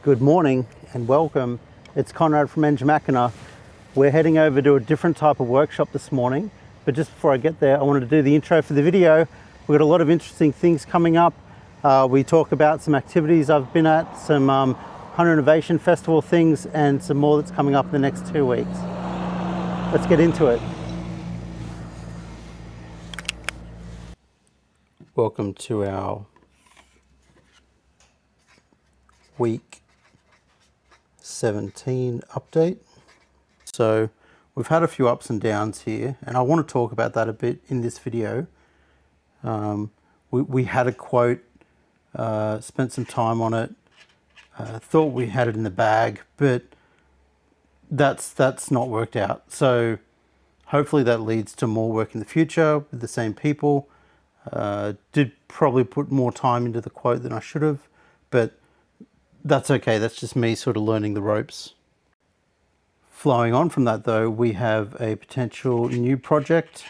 Good morning and welcome. It's Conrad from Machina. We're heading over to a different type of workshop this morning, but just before I get there, I wanted to do the intro for the video. We've got a lot of interesting things coming up. We talk about some activities I've been at, some Hunter Innovation Festival things, and some more that's coming up in the next 2 weeks. Let's get into it. Welcome to our week 17 update. So we've had a few ups and downs here, and I want to talk about that a bit in this video. We had a quote, spent some time on it, thought we had it in the bag, but that's not worked out. So hopefully that leads to more work in the future with the same people. Did probably put more time into the quote than I should have, but that's okay. That's just me sort of learning the ropes. Flowing on from that though, we have a potential new project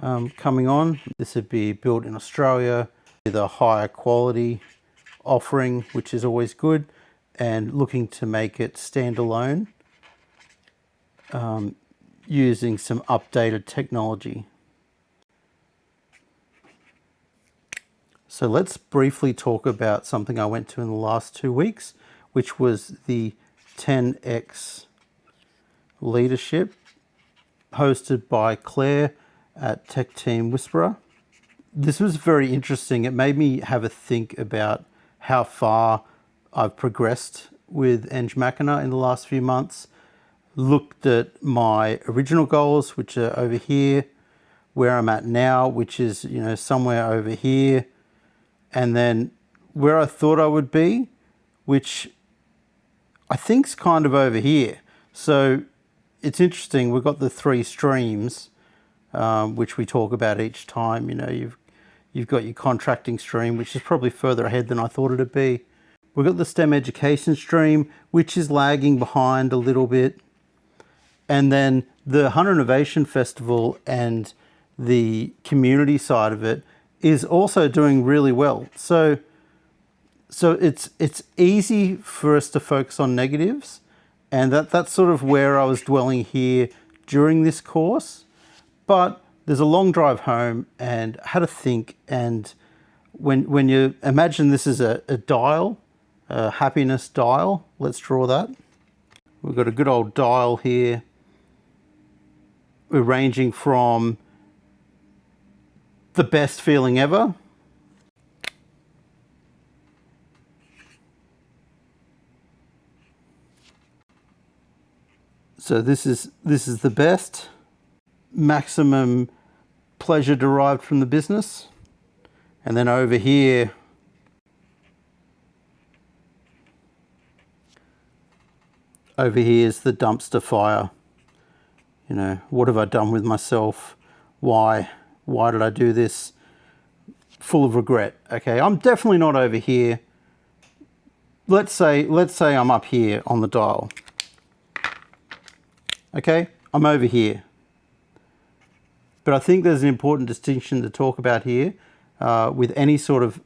coming on. This would be built in Australia with a higher quality offering, which is always good, and looking to make it standalone using some updated technology. So let's briefly talk about something I went to in the last 2 weeks, which was the 10X leadership hosted by Claire at Tech Team Whisperer. This was very interesting. It made me have a think about how far I've progressed with Machina in the last few months. Looked at my original goals, which are over here, where I'm at now, which is, somewhere over here, and then where I thought I would be, which I think's kind of over here. So it's interesting. We've got the 3 streams, which we talk about each time. You've got your contracting stream, which is probably further ahead than I thought it'd be. We've got the STEM education stream, which is lagging behind a little bit. And then the Hunter Innovation Festival and the community side of it is also doing really well. So it's easy for us to focus on negatives, and that's sort of where I was dwelling here during this course. But there's a long drive home, and I had to think. And when you imagine this is a dial, a happiness dial, let's draw that. We've got a good old dial here. We're ranging from the best feeling ever so this is the best, maximum pleasure derived from the business. And then over here is the dumpster fire. What have I done with myself? Why did I do this? Full of regret. Okay, I'm definitely not over here. Let's say I'm up here on the dial. Okay, I'm over here. But I think there's an important distinction to talk about here with any sort of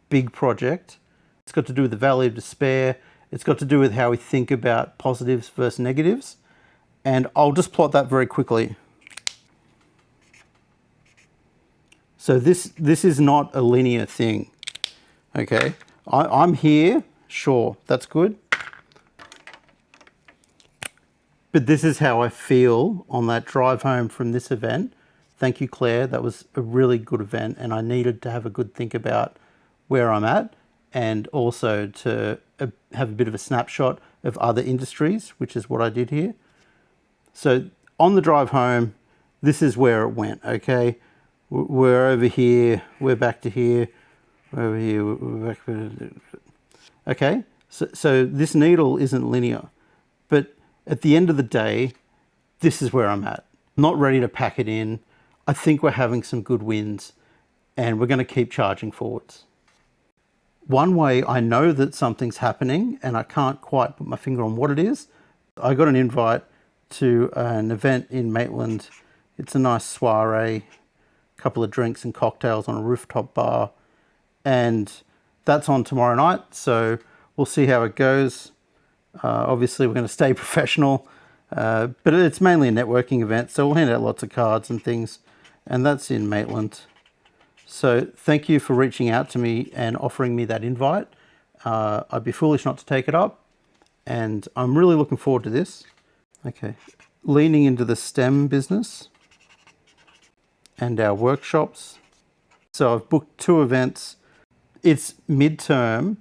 big project. It's got to do with the valley of despair. It's got to do with how we think about positives versus negatives. And I'll just plot that very quickly. So this is not a linear thing, okay? I'm here, sure, that's good. But this is how I feel on that drive home from this event. Thank you, Claire. That was a really good event, and I needed to have a good think about where I'm at, and also to have a bit of a snapshot of other industries, which is what I did here. So on the drive home, this is where it went, okay? We're over here, we're back to here, we're over here, we're back to... Okay, so this needle isn't linear, but at the end of the day, this is where I'm at. Not ready to pack it in. I think we're having some good wins, and we're going to keep charging forwards. One way I know that something's happening, and I can't quite put my finger on what it is, I got an invite to an event in Maitland. It's a nice soiree, couple of drinks and cocktails on a rooftop bar, and that's on tomorrow night. So we'll see how it goes. Obviously, we're going to stay professional, but it's mainly a networking event, so we'll hand out lots of cards and things, and that's in Maitland. So thank you for reaching out to me and offering me that invite. I'd be foolish not to take it up, and I'm really looking forward to this. Okay, leaning into the STEM business and our workshops. So I've booked 2 events. It's midterm,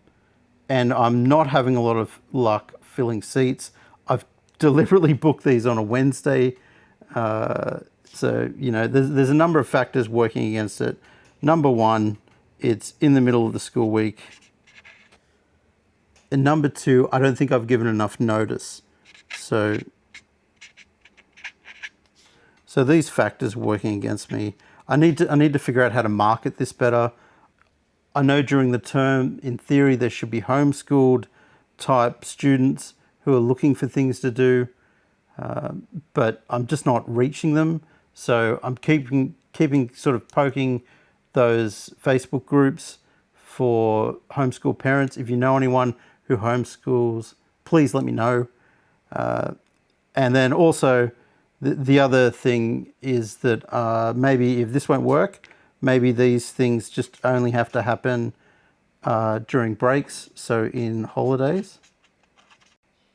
and I'm not having a lot of luck filling seats. I've deliberately booked these on a Wednesday. So, you know, there's a number of factors working against it. Number one, it's in the middle of the school week. And number two, I don't think I've given enough notice. So these factors working against me. I need to figure out how to market this better. I know during the term, in theory, there should be homeschooled type students who are looking for things to do, but I'm just not reaching them. So I'm keeping sort of poking those Facebook groups for homeschool parents. If you know anyone who homeschools, please let me know. And then also, the other thing is that maybe if this won't work, maybe these things just only have to happen during breaks, so in holidays.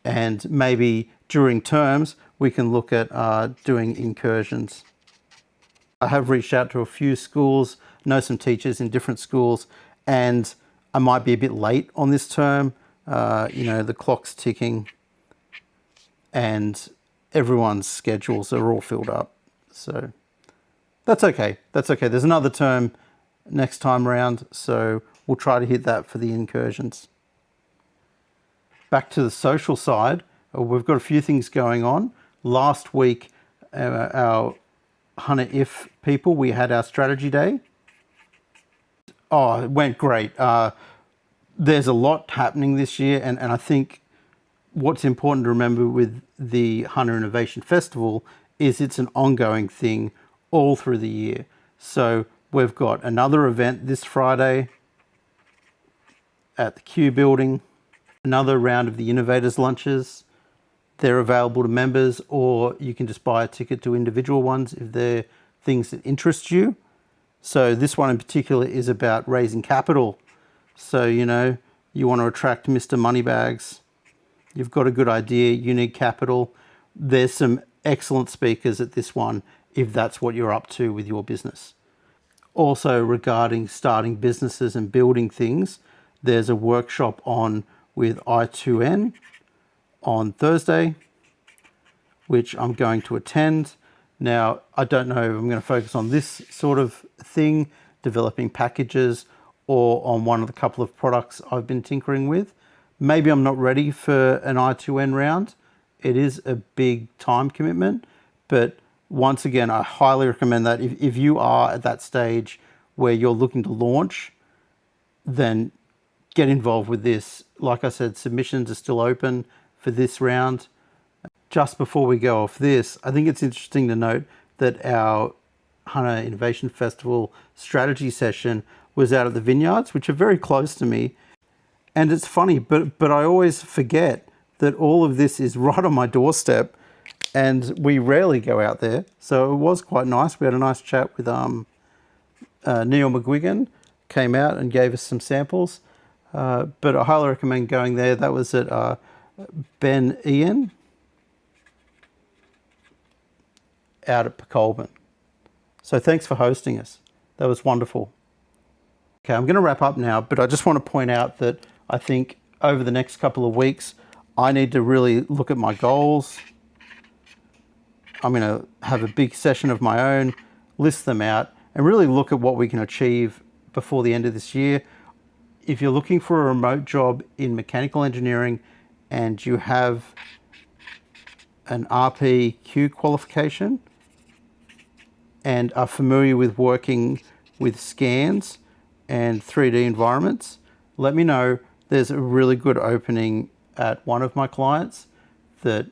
And maybe during terms, we can look at doing incursions. I have reached out to a few schools, know some teachers in different schools, and I might be a bit late on this term. You know, the clock's ticking and everyone's schedules are all filled up. So that's okay. That's okay. There's another term next time round, so we'll try to hit that for the incursions. Back to the social side, we've got a few things going on. Last week, our Hunter If people, we had our strategy day. Oh, it went great. There's a lot happening this year, and I think what's important to remember with the Hunter Innovation Festival is it's an ongoing thing all through the year. So we've got another event this Friday at the Q building, another round of the Innovators Lunches. They're available to members, or you can just buy a ticket to individual ones if they're things that interest you. So this one in particular is about raising capital. So, you know, you want to attract Mr. Moneybags. You've got a good idea, you need capital. There's some excellent speakers at this one if that's what you're up to with your business. Also, regarding starting businesses and building things, there's a workshop on with I2N on Thursday, which I'm going to attend. Now, I don't know if I'm going to focus on this sort of thing, developing packages, or on one of the couple of products I've been tinkering with. Maybe I'm not ready for an I2N round. It is a big time commitment, but once again, I highly recommend that if you are at that stage where you're looking to launch, then get involved with this. Like I said, submissions are still open for this round. Just before we go off this, I think it's interesting to note that our Hunter Innovation Festival strategy session was out at the vineyards, which are very close to me. And it's funny, but I always forget that all of this is right on my doorstep, and we rarely go out there. So it was quite nice. We had a nice chat with Neil McGuigan, came out and gave us some samples. But I highly recommend going there. That was at Ben Ian out at Pecolban. So thanks for hosting us. That was wonderful. Okay, I'm going to wrap up now, but I just want to point out that I think over the next couple of weeks, I need to really look at my goals. I'm going to have a big session of my own, list them out, and really look at what we can achieve before the end of this year. If you're looking for a remote job in mechanical engineering and you have an RPQ qualification and are familiar with working with scans and 3D environments, let me know. There's a really good opening at one of my clients that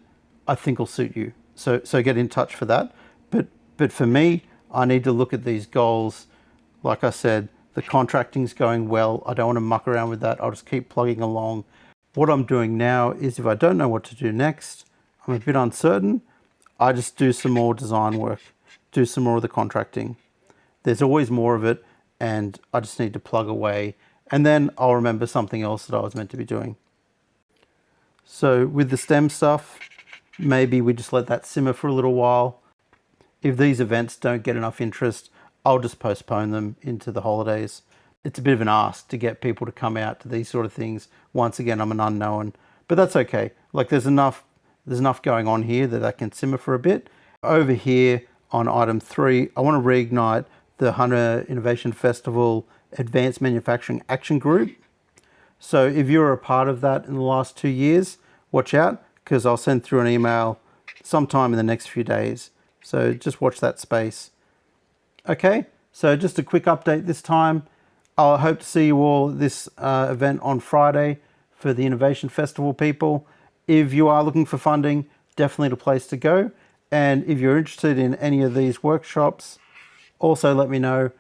I think will suit you. So get in touch for that. But for me, I need to look at these goals. Like I said, the contracting's going well. I don't want to muck around with that. I'll just keep plugging along. What I'm doing now is if I don't know what to do next, I'm a bit uncertain, I just do some more design work, do some more of the contracting. There's always more of it, and I just need to plug away, and then I'll remember something else that I was meant to be doing. So with the STEM stuff, maybe we just let that simmer for a little while. If these events don't get enough interest, I'll just postpone them into the holidays. It's a bit of an ask to get people to come out to these sort of things. Once again, I'm an unknown, but that's okay. Like there's enough going on here that I can simmer for a bit. Over here on item 3, I want to reignite the Hunter Innovation Festival Advanced Manufacturing Action Group. So if you're a part of that in the last 2 years, watch out, because I'll send through an email sometime in the next few days. So just watch that space. Okay, so just a quick update this time. I hope to see you all at this event on Friday for the Innovation Festival people. If you are looking for funding, definitely the place to go. And if you're interested in any of these workshops, also let me know.